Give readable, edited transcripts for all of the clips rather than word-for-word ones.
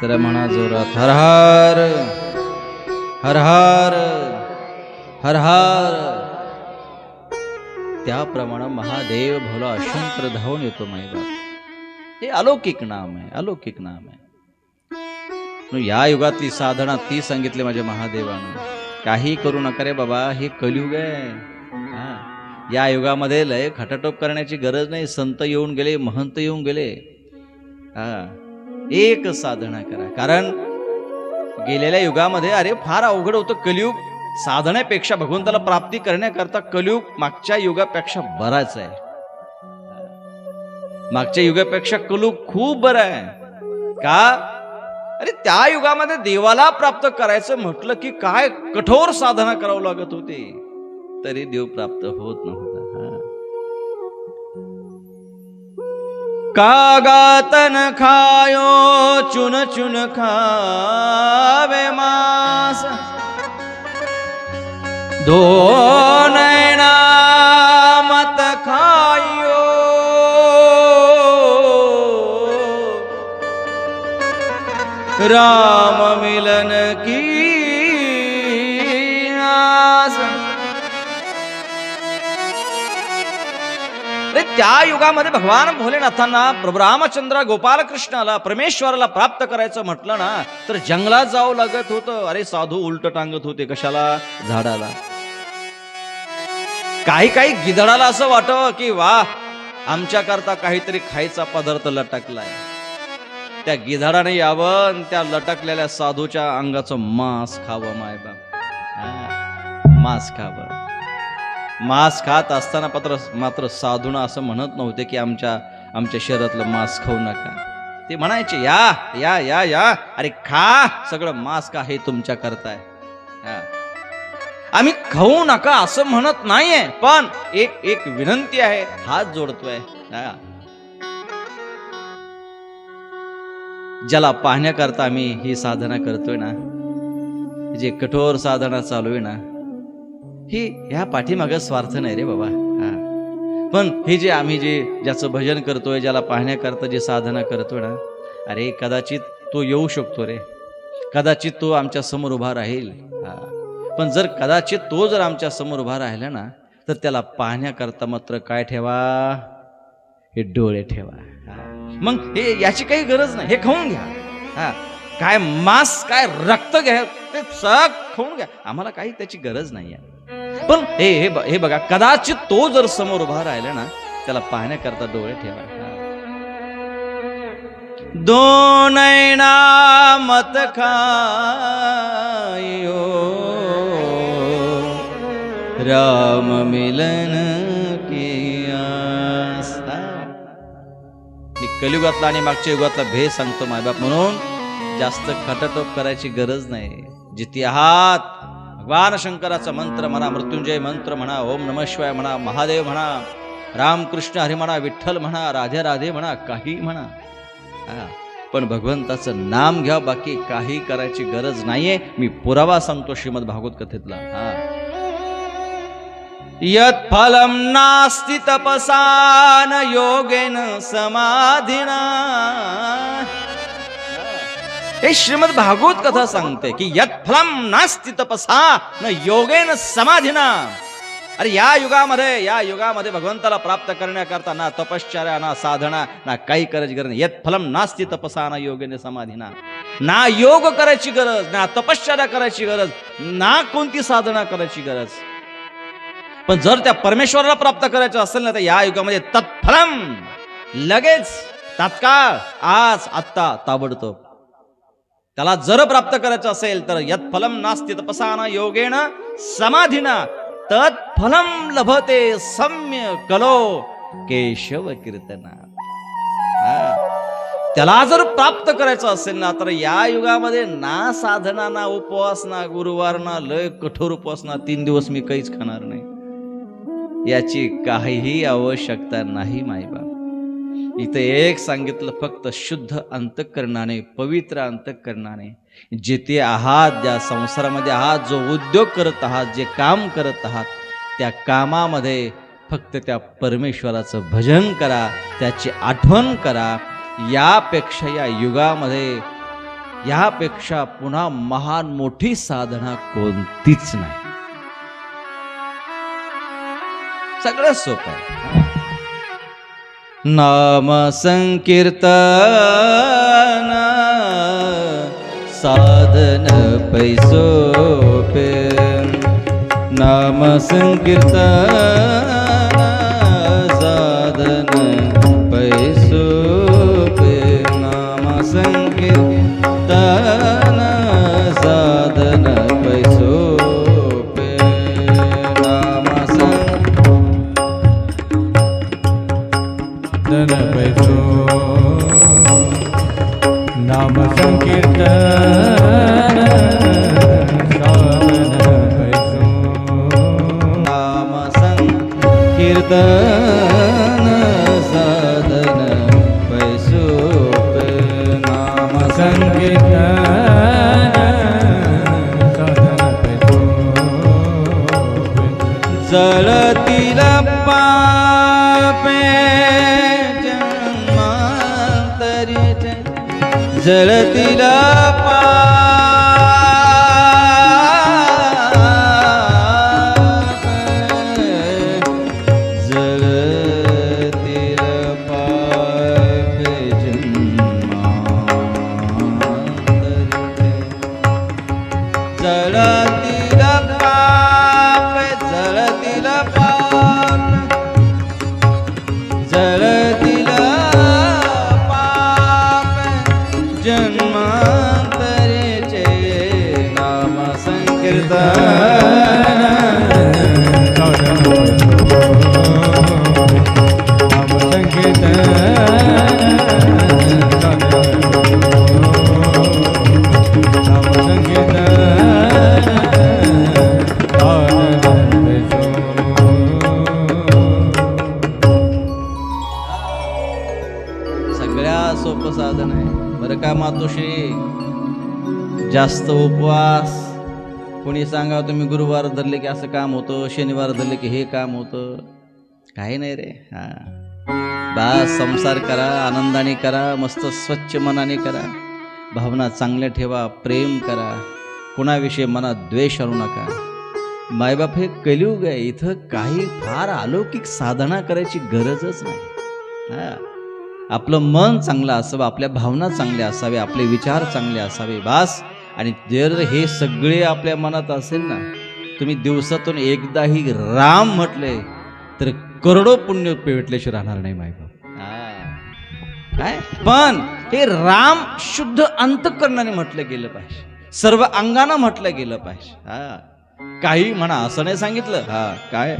तर म्हणा जोरात हर हर हर हर हर हर. त्याप्रमाणे महादेव भोला शंकर धावून येतो माईबाप. हे अलौकिक नाम आहे, अलौकिक नाम आहे. या युगातली साधना ती सांगितली माझ्या महादेवानं. काही करू नका रे बाबा, हे कलियुग आहे. या युगामध्ये लय खटाटोप करण्याची गरज नाही. संत येऊन गेले, महंत येऊन गेले. एक साधना करा. कारण गेलेल्या युगामध्ये अरे फार अवघड होतं कलियुग. साधनेपेक्षा भगवंताला प्राप्ती करण्याकरता कलियुग मागच्या युगापेक्षा बराच आहे. मागच्या युगापेक्षा कलियुग खूप बरं आहे. का? अरे त्या युगामध्ये देवाला प्राप्त करायचं म्हटलं की काय कठोर साधना करावं लागत होती, तरी देव प्राप्त होत नव्हता. कागातन खायो चुन चुन खावे मास, दो नैना मत खायो, राम मिलन की आस. त्या युगामध्ये भगवान भोलेनाथांना प्रभू रामचंद्र गोपाल कृष्णाला परमेश्वराला प्राप्त करायचं म्हटलं ना तर जंगलात जावं लागत होतं. अरे साधू उलट टांगत होते. कशाला? झाडाला. काही काही गिधडाला असं वाटतं की वा आमच्या करता काहीतरी खायचा पदार्थ लटकलाय. त्या गिधडाने यावं त्या लटकलेल्या साधूच्या अंगाचं मांस खावं. मायबाप मांस खावं. मांस खात असताना मात्र साधूनं असं म्हणत नव्हते की आमच्या शरीरातलं मांस खाऊ नका. ते म्हणायचे या या या या, अरे खा, सगळं मांस का हे तुमच्या करताय. आम्ही खाऊ नका असं म्हणत नाहीये, पण एक विनंती आहे, हात जोडतोय. ज्याला पाहण्याकरता आम्ही ही साधना करतोय ना, जे कठोर साधना चालू आहे ना, ही ह्या पाठीमागे स्वार्थ नाही रे बाबा. पण हे जे आम्ही ज्याचं भजन करतोय, ज्याला पाहण्याकरता जे साधना करतोय ना, अरे कदाचित तो येऊ शकतो रे, कदाचित तो आमच्या समोर उभा राहील. पण जर कदाचित तो जर आमच्या समोर उभा राहिला ना तर त्याला पाहण्याकरता मात्र काय ठेवा? हे डोळे ठेवा. मग हे याची काही गरज नाही. हे खाऊन घ्या. काय मांस काय रक्त घ्या, ते सग खाऊन घ्या, आम्हाला काही त्याची गरज नाही आहे. पण हे बघा, कदाचित तो जर समोर उभा राहिला ना त्याला पाहण्याकरता डोळे ठेवा. दो नैना मत खायो, राम मिलन की आस. मी कलियुगातला आणि मागच्या युगातला भेद सांगतो मायबाप. म्हणून जास्त खटाटोप करायची गरज नाही. जिथे आहात भगवान शंकराचा मंत्र म्हणा, मृत्युंजय मंत्र म्हणा, ओम नमः शिवाय म्हणा, महादेव म्हणा, रामकृष्ण हरी म्हणा, विठ्ठल म्हणा, राधे राधे म्हणा, काही म्हणा. पण भगवंताचं नाम घ्या, बाकी काही करायची गरज नाहीये. मी पुरावा सांगतो श्रीमद भागवत कथेतला. यत् फलम नास्ति तपसा न योगेन समाधिना. हे श्रीमद भागवत कथा सांगते की यत् फलम नास्ति तपसा न योगेन समाधिना. अरे या युगामध्ये भगवंताला प्राप्त करण्याकरता ना तपश्चर्या, ना साधना, ना काही करायची गरज नाही. यत् फलम नास्ति तपसा ना योगेन समाधिना. ना योग करायची गरज, ना तपश्चर्या करायची गरज, ना कोणती साधना करायची गरज. पण जर त्या परमेश्वराला प्राप्त करायचं असेल ना तर या युगामध्ये तत्फलम, लगेच, तात्काळ, आज, आत्ता, ताबडतोब त्याला जर प्राप्त करायचं असेल तर यत् फलम नास्ति तपसा न योगेन समाधिना तत्फलम लभते सम्य कलो केशव कीर्तना. त्याला जर प्राप्त करायचं असेल ना तर या युगामध्ये ना साधना, ना उपवास, ना गुरुवार, ना लय कठोर उपवास, ना 3 दिवस मी काहीच खाणार नाही, याची काहीही आवश्यकता नाही मायबाप. इथे एक सांगितलं, फक्त शुद्ध अंतःकरणाने, पवित्र अंतःकरणाने जिथे आहात, ज्या संसारामध्ये आहात, जो उद्योग करत आहात, जे काम करत आहात, त्या कामामध्ये फक्त त्या परमेश्वराचं भजन करा, त्याची आठवण करा. यापेक्षा या युगामध्ये यापेक्षा पुन्हा महान मोठी साधना कोणतीच नाही. सगळं सोपं आहे. नाम संकीर्तन साधन पैसोपे. नाम संकीर्तन साधन पैसोपे. नाम संकीर्तन साधन पैसोपे. नाम धन पैसो नाम संकीर्तन साधन पैसो. नाम संकीर्तन साधन पैसोपे. नाम संकीर्तन साधन पैसो. जळतील पापे जन्मांतरीचे. जळतील पापे जळतील पापे जन्मांतरीचे. जळतील पापे जळतील पापे जळतील पापे जन्मांतरीचे. नाम संकीर्तन नाम संकीर्तन नाम सगळ्या सोपं साधन आहे बरं का मातोश्री. जास्त उपवास कोणी सांगा तुम्ही गुरुवार धरले की असं काम होतं, शनिवार धरले की हे काम होतं. काही नाही रे. हा बस संसार करा, आनंदाने करा, मस्त स्वच्छ मनाने करा, भावना चांगल्या ठेवा, प्रेम करा, कुणाविषयी मनात द्वेष आणू नका. मायबाप हे कलियुग आहे, इथं काही फार अलौकिक साधना करायची गरजच नाही. हा आपलं मन चांगलं असावं, आपल्या भावना चांगल्या असावे, आपले विचार चांगले असावे बास. आणि जर हे सगळे आपल्या मनात असेल ना, तुम्ही दिवसातून एकदाही राम म्हटले तर करोडो पुण्य भेटल्याशिवाय राहणार नाही मायबाप. काय पण हे राम शुद्ध अंतःकरणाने म्हटलं गेलं पाहिजे, सर्व अंगानं म्हटलं गेलं पाहिजे. हा काही म्हणा असं नाही सांगितलं. हा काय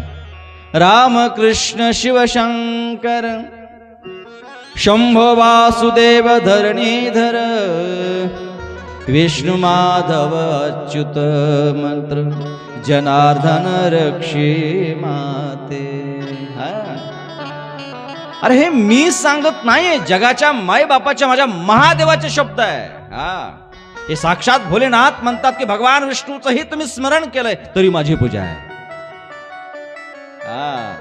राम कृष्ण शिवशंकर शंभो वासुदेव धरणीधर विष्णु माधव अच्युत मंत्र जनार्दन रक्षे माते. अरे हे मी सांगत नाही, जगाच्या मायबापाच्या माझ्या महादेवाचे शब्द आहे. हा हे साक्षात भोलेनाथ म्हणतात की भगवान विष्णूचंही तुम्ही स्मरण केलंय तरी माझी पूजा आहे. हा